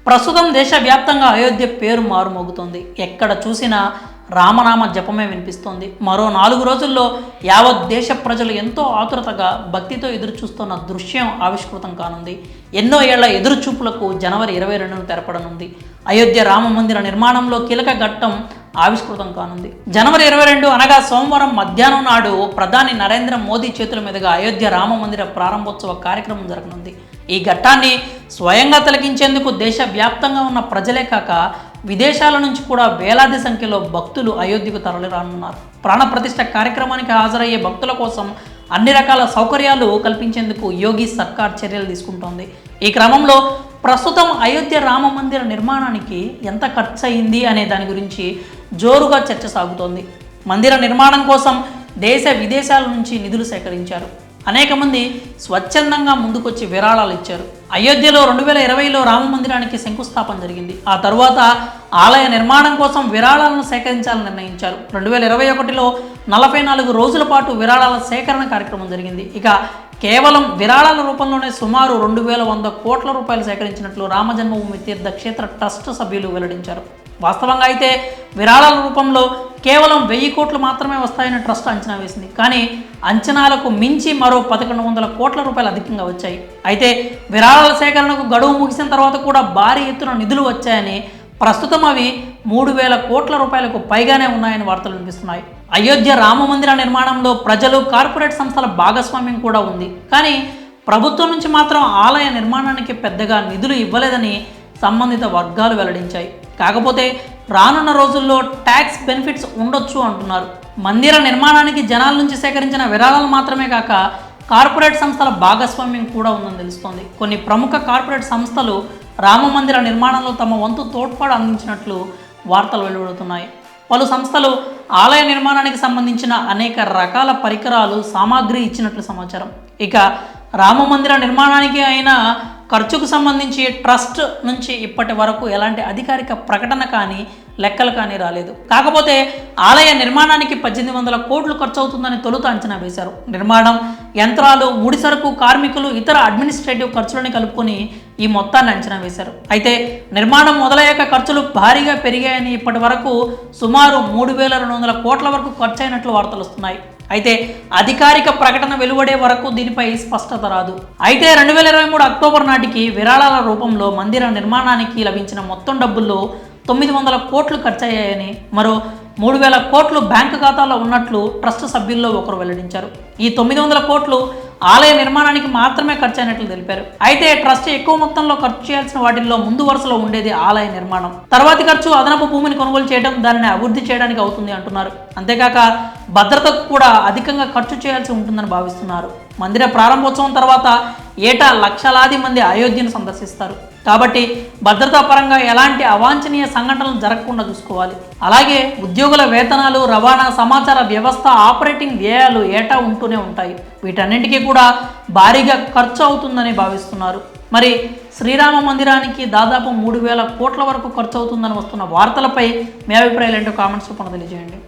ప్రస్తుతం దేశవ్యాప్తంగా అయోధ్య పేరు మారుమోగుతోంది. ఎక్కడ చూసినా రామనామ జపమే వినిపిస్తోంది. మరో 4 రోజుల్లో యావత్ దేశ ప్రజలు ఎంతో ఆతురతగా భక్తితో ఎదురుచూస్తున్న దృశ్యం ఆవిష్కృతం కానుంది. ఎన్నో ఏళ్ల ఎదురుచూపులకు జనవరి 22ను తెరపడనుంది. అయోధ్య రామ మందిర నిర్మాణంలో కీలక ఘట్టం ఆవిష్కృతం కానుంది. జనవరి 22 అనగా సోమవారం మధ్యాహ్నం నాడు ప్రధాని నరేంద్ర మోదీ చేతుల మీదుగా అయోధ్య రామ మందిర ప్రారంభోత్సవ కార్యక్రమం జరగనుంది. ఈ ఘట్టాన్ని స్వయంగా తిలకించేందుకు దేశవ్యాప్తంగా ఉన్న ప్రజలే కాక విదేశాల నుంచి కూడా వేలాది సంఖ్యలో భక్తులు అయోధ్యకు తరలిరానున్నారు. ప్రాణప్రతిష్ఠ కార్యక్రమానికి హాజరయ్యే భక్తుల కోసం అన్ని రకాల సౌకర్యాలు కల్పించేందుకు యోగి సర్కార్ చర్యలు తీసుకుంటోంది. ఈ క్రమంలో ప్రస్తుతం అయోధ్య రామ మందిర నిర్మాణానికి ఎంత ఖర్చు అయింది అనే దాని గురించి జోరుగా చర్చ సాగుతోంది. మందిర నిర్మాణం కోసం దేశ విదేశాల నుంచి నిధులు సేకరించారు. అనేక మంది స్వచ్ఛందంగా ముందుకొచ్చి విరాళాలు ఇచ్చారు. అయోధ్యలో 2020లో రామ మందిరానికి శంకుస్థాపన జరిగింది. ఆ తరువాత ఆలయ నిర్మాణం కోసం విరాళాలను సేకరించాలని నిర్ణయించారు. 2021లో 44 రోజుల పాటు విరాళాల సేకరణ కార్యక్రమం జరిగింది. ఇక కేవలం విరాళాల రూపంలోనే సుమారు 2100 కోట్ల రూపాయలు సేకరించినట్లు రామజన్మభూమి తీర్థ క్షేత్ర ట్రస్ట్ సభ్యులు వెల్లడించారు. వాస్తవంగా అయితే విరాళాల రూపంలో కేవలం 1000 కోట్లు మాత్రమే వస్తాయని ట్రస్ట్ అంచనా వేసింది. కానీ అంచనాలకు మించి మరో 1100 కోట్ల రూపాయలు అధికంగా వచ్చాయి. అయితే విరాళాల సేకరణకు గడువు ముగిసిన తర్వాత కూడా భారీ ఎత్తున నిధులు వచ్చాయని, ప్రస్తుతం అవి 3000 కోట్ల రూపాయలకు పైగానే ఉన్నాయని వార్తలు వినిపిస్తున్నాయి. అయోధ్య రామ మందిర నిర్మాణంలో ప్రజలు, కార్పొరేట్ సంస్థల భాగస్వామ్యం కూడా ఉంది. కానీ ప్రభుత్వం నుంచి మాత్రం ఆలయ నిర్మాణానికి పెద్దగా నిధులు ఇవ్వలేదని సంబంధిత వర్గాలు వెల్లడించాయి. కాకపోతే రానున్న రోజుల్లో ట్యాక్స్ బెనిఫిట్స్ ఉండొచ్చు అంటున్నారు. మందిర నిర్మాణానికి జనాల నుంచి సేకరించిన విరాళాలు మాత్రమే కాక కార్పొరేట్ సంస్థల భాగస్వామ్యం కూడా ఉందని తెలుస్తోంది. కొన్ని ప్రముఖ కార్పొరేట్ సంస్థలు రామ మందిర నిర్మాణంలో తమ వంతు తోడ్పాటు అందించినట్లు వార్తలు వెలువడుతున్నాయి. పలు సంస్థలు ఆలయ నిర్మాణానికి సంబంధించిన అనేక రకాల పరికరాలు, సామాగ్రి ఇచ్చినట్లు సమాచారం. ఇక రామ మందిర నిర్మాణానికి అయిన ఖర్చుకు సంబంధించి ట్రస్ట్ నుంచి ఇప్పటి వరకు ఎలాంటి అధికారిక ప్రకటన కానీ లెక్కలు కానీ రాలేదు. కాకపోతే ఆలయ నిర్మాణానికి 1800 కోట్లు ఖర్చు అవుతుందని తొలుత అంచనా వేశారు. నిర్మాణం, యంత్రాలు, ముడి సరుకు, కార్మికులు, ఇతర అడ్మినిస్ట్రేటివ్ ఖర్చులని కలుపుకొని ఈ మొత్తాన్ని అంచనా వేశారు. అయితే నిర్మాణం మొదలయ్యాక ఖర్చులు భారీగా పెరిగాయని, ఇప్పటి వరకు సుమారు 3200 కోట్ల వరకు ఖర్చు అయినట్లు వార్తలు వస్తున్నాయి. అయితే అధికారిక ప్రకటన వెలువడే వరకు దీనిపై స్పష్టత రాదు. అయితే 2023 అక్టోబర్ నాటికి విరాళాల రూపంలో మందిర నిర్మాణానికి లభించిన మొత్తం డబ్బుల్లో 900 కోట్లు ఖర్చయ్యాయని, మరో 3000 కోట్లు బ్యాంకు ఖాతాలో ఉన్నట్లు ట్రస్ట్ సభ్యుల్లో ఒకరు వెల్లడించారు. ఈ 900 కోట్లు ఆలయ నిర్మాణానికి మాత్రమే ఖర్చు అయినట్లు తెలిపారు. అయితే ట్రస్ట్ ఎక్కువ మొత్తంలో ఖర్చు చేయాల్సిన వాటిల్లో ముందు వరుసలో ఉండేది ఆలయ నిర్మాణం. తర్వాతి ఖర్చు అదనపు భూమిని కొనుగోలు చేయడం, దానిని అభివృద్ధి చేయడానికి అవుతుంది అంటున్నారు. అంతేకాక భద్రతకు కూడా అధికంగా ఖర్చు చేయాల్సి ఉంటుందని భావిస్తున్నారు. మందిర ప్రారంభోత్సవం తర్వాత ఏటా లక్షలాది మంది అయోధ్యను సందర్శిస్తారు. కాబట్టి భద్రతా పరంగా ఎలాంటి అవాంఛనీయ సంఘటనలు జరగకుండా చూసుకోవాలి. అలాగే ఉద్యోగుల వేతనాలు, రవాణా, సమాచార వ్యవస్థ, ఆపరేటింగ్ వ్యయాలు ఏటా ఉంటూనే ఉంటాయి. వీటన్నింటికీ కూడా భారీగా ఖర్చు అవుతుందని భావిస్తున్నారు. మరి శ్రీరామ మందిరానికి దాదాపు 3000 కోట్ల వరకు ఖర్చు అవుతుందని వస్తున్న వార్తలపై మీ అభిప్రాయాలు ఏంటో కామెంట్స్ రూపంలో తెలియజేయండి.